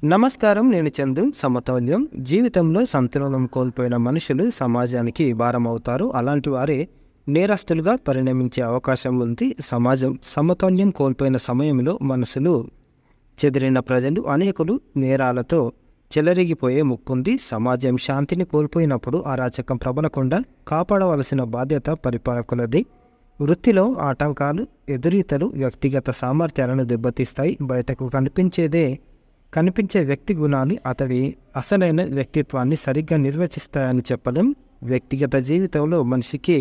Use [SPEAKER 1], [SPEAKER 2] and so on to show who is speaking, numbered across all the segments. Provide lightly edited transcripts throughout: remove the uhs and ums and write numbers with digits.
[SPEAKER 1] నమస్కారం. నేను చందు. సమతౌల్యం జీవితంలో సంతులనం కోల్పోయిన మనుషులు సమాజానికి భారమవుతారు. అలాంటి వారే నేరస్తులుగా పరిణమించే అవకాశం ఉంది. సమాజం సమతౌల్యం కోల్పోయిన సమయంలో మనసులు చెదిరిన ప్రజలు అనేకులు నేరాలతో చెలరిగిపోయే ముప్పుంది. సమాజం శాంతిని కోల్పోయినప్పుడు అరాచకం ప్రబలకుండా కాపాడవలసిన బాధ్యత పరిపాలకులది. వృత్తిలో ఆటంకాలు, ఎదురీతలు వ్యక్తిగత సామర్థ్యాలను దెబ్బతీస్తాయి. బయటకు కనిపించే వ్యక్తి గుణాలు అతడి అసలైన వ్యక్తిత్వాన్ని సరిగ్గా నిర్వచిస్తాయని చెప్పలేం. వ్యక్తిగత జీవితంలో మనిషికి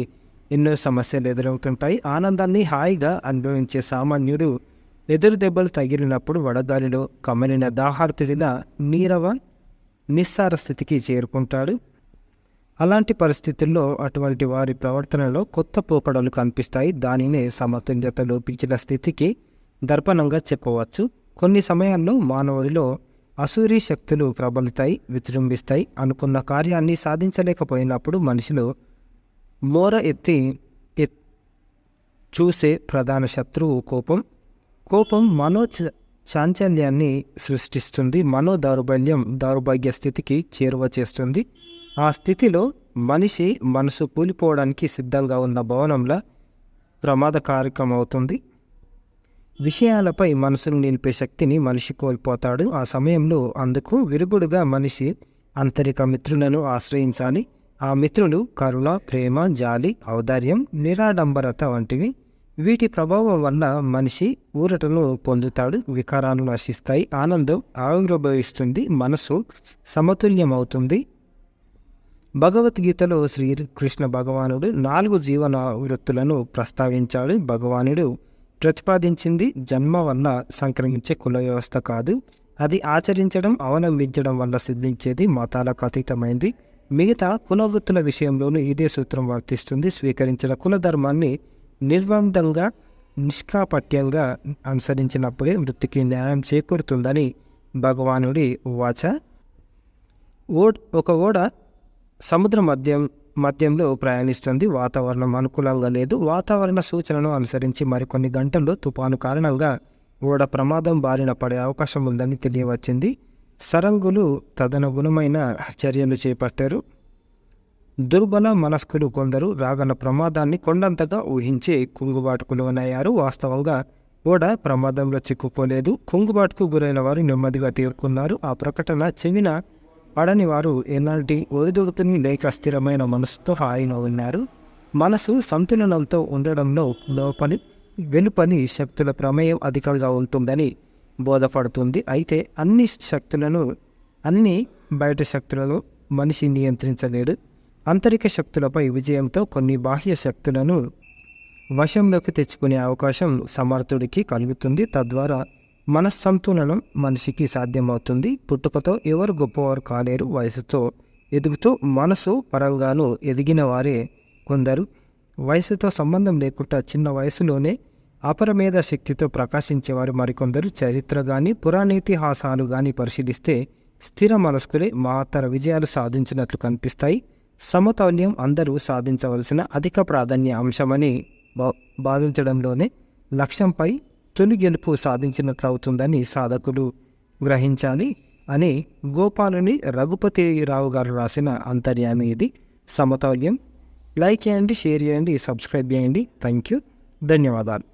[SPEAKER 1] ఎన్నో సమస్యలు ఎదురవుతుంటాయి. ఆనందాన్ని హాయిగా అనుభవించే సామాన్యుడు ఎదురు దెబ్బలు తగిలినప్పుడు వడగాలిలో కమ్మలిన దాహార్తుడిలా నిస్సార స్థితికి చేరుకుంటాడు. అలాంటి పరిస్థితుల్లో అటువంటి వారి ప్రవర్తనలో కొత్త పోకడలు కనిపిస్తాయి. దానినే సమతుల్యత లోపించిన స్థితికి దర్పణంగా చెప్పవచ్చు. కొన్ని సమయాల్లో మానవుడిలో అసూరి శక్తులు ప్రబలుతాయి, విజృంభిస్తాయి. అనుకున్న కార్యాన్ని సాధించలేకపోయినప్పుడు మనిషిలో మోర ఎత్తి చూసే ప్రధాన శత్రువు కోపం చాంచల్యాన్ని సృష్టిస్తుంది. దౌర్భాగ్య స్థితికి చేరువ చేస్తుంది. ఆ స్థితిలో మనిషి మనసు కూలిపోవడానికి సిద్ధంగా ఉన్న భవనంలా ప్రమాదకారకమవుతుంది. విషయాలపై మనసును నిలిపే శక్తిని మనిషి కోల్పోతాడు. ఆ సమయంలో అందుకు విరుగుడుగా మనిషి ఆంతరిక మిత్రులను ఆశ్రయించాలి. ఆ మిత్రులు కరుణ, ప్రేమ, జాలి, ఔదార్యం, నిరాడంబరత వంటివి. వీటి ప్రభావం వల్ల మనిషి ఊరటను పొందుతాడు. వికారాలు నశిస్తాయి. ఆనందం ఆవిర్భవిస్తుంది. మనసు సమతుల్యమవుతుంది. భగవద్గీతలో శ్రీకృష్ణ భగవానుడు 4 జీవన వృత్తులను ప్రస్తావించాడు. భగవానుడు ప్రతిపాదించింది జన్మ వల్ల సంక్రమించే కుల వ్యవస్థ కాదు. అది ఆచరించడం, అవలంబించడం వల్ల సిద్ధించేది. మతాలకు అతీతమైంది. మిగతా కులవృత్తుల విషయంలోనూ ఇదే సూత్రం వర్తిస్తుంది. స్వీకరించిన కుల ధర్మాన్ని నిర్బంధంగా, నిష్కాపట్యంగా అనుసరించినప్పుడే వృత్తికి న్యాయం చేకూరుతుందని భగవానుడి వాచ. ఒక ఓడ సముద్ర మధ్యంలో ప్రయాణిస్తుంది. వాతావరణం అనుకూలంగా లేదు. వాతావరణ సూచనను అనుసరించి మరికొన్ని గంటల్లో తుఫాను కారణంగా ఓడ ప్రమాదం బారిన పడే అవకాశం ఉందని తెలియవచ్చింది. సరంగులు తదనుగుణమైన చర్యలు చేపట్టారు. దుర్బల మనస్కులు కొందరు రాగల ప్రమాదాన్ని కొండంతగా ఊహించి కుంగుబాటుకు లోనయ్యారు. వాస్తవంగా ఓడ ప్రమాదంలో చిక్కుకోలేదు. కుంగుబాటుకు గురైన వారు నెమ్మదిగా తేరుకున్నారు. ఆ ప్రకటన చెవిన పడని వారు ఎలాంటి ఒడిదుడుకుని లేక స్థిరమైన మనసుతో హాయిగా ఉన్నారు. మనసు సంతులనంతో ఉండడంలో వెలుపలి శక్తుల ప్రమేయం అధికంగా ఉంటుందని బోధపడుతుంది. అయితే అన్ని బయట శక్తులను మనిషి నియంత్రించలేడు. ఆంతరిక శక్తులపై విజయంతో కొన్ని బాహ్య శక్తులను వశంలోకి తెచ్చుకునే అవకాశం సమర్థుడికి కలుగుతుంది. తద్వారా మనస్సంతులనం మనిషికి సాధ్యమవుతుంది. పుట్టుకతో ఎవరు గొప్పవారు కాలేరు. వయసుతో ఎదుగుతూ మనసు పరంగాను ఎదిగిన వారే కొందరు. వయసుతో సంబంధం లేకుండా చిన్న వయసులోనే అపరమేధ శక్తితో ప్రకాశించేవారు మరికొందరు. చరిత్ర కానీ పురాణేతిహాసాలు కానీ పరిశీలిస్తే స్థిర మనస్కులే మహత్తర విజయాలు సాధించినట్లు కనిపిస్తాయి. సమతౌల్యం అందరూ సాధించవలసిన అధిక ప్రాధాన్య అంశమని భావించడంలోనే లక్ష్యంపై తొలి గెలుపు సాధించినట్లు అవుతుందని సాధకులు గ్రహించాలి అని గోపాలుని రఘుపతిరావు గారు రాసిన అంతర్యామి ఇది. సమతౌల్యం. లైక్ చేయండి, షేర్ చేయండి, సబ్స్క్రైబ్ చేయండి. Thank you. ధన్యవాదాలు.